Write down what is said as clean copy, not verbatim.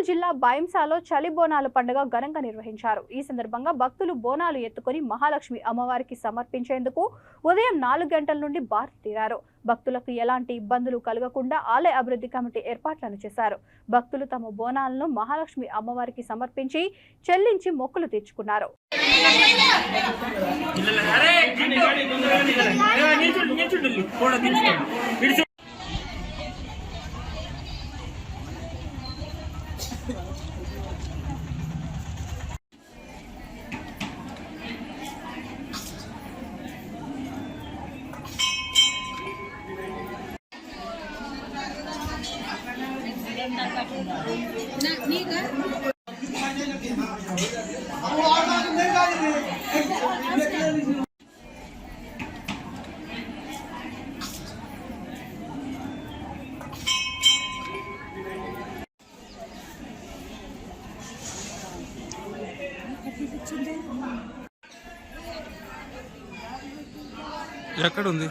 జిల్లా బైంసాలో చలి బోనాల పండుగ ఘనంగా నిర్వహించారు. ఈ సందర్భంగా భక్తులు బోనాలు ఎత్తుకొని మహాలక్ష్మి అమ్మవారికి సమర్పించేందుకు ఉదయం 4 గంటల నుండి బారులు తీరారు. భక్తులకు ఎలాంటి ఇబ్బందులు కలగకుండా ఆలయ అభివృద్ధి కమిటీ ఏర్పాట్లను చేశారు. భక్తులు తమ బోనాలను మహాలక్ష్మి అమ్మవారికి సమర్పించి చెల్లించి మొక్కులు తీర్చుకున్నారు. ఎక్కడ ఉంది?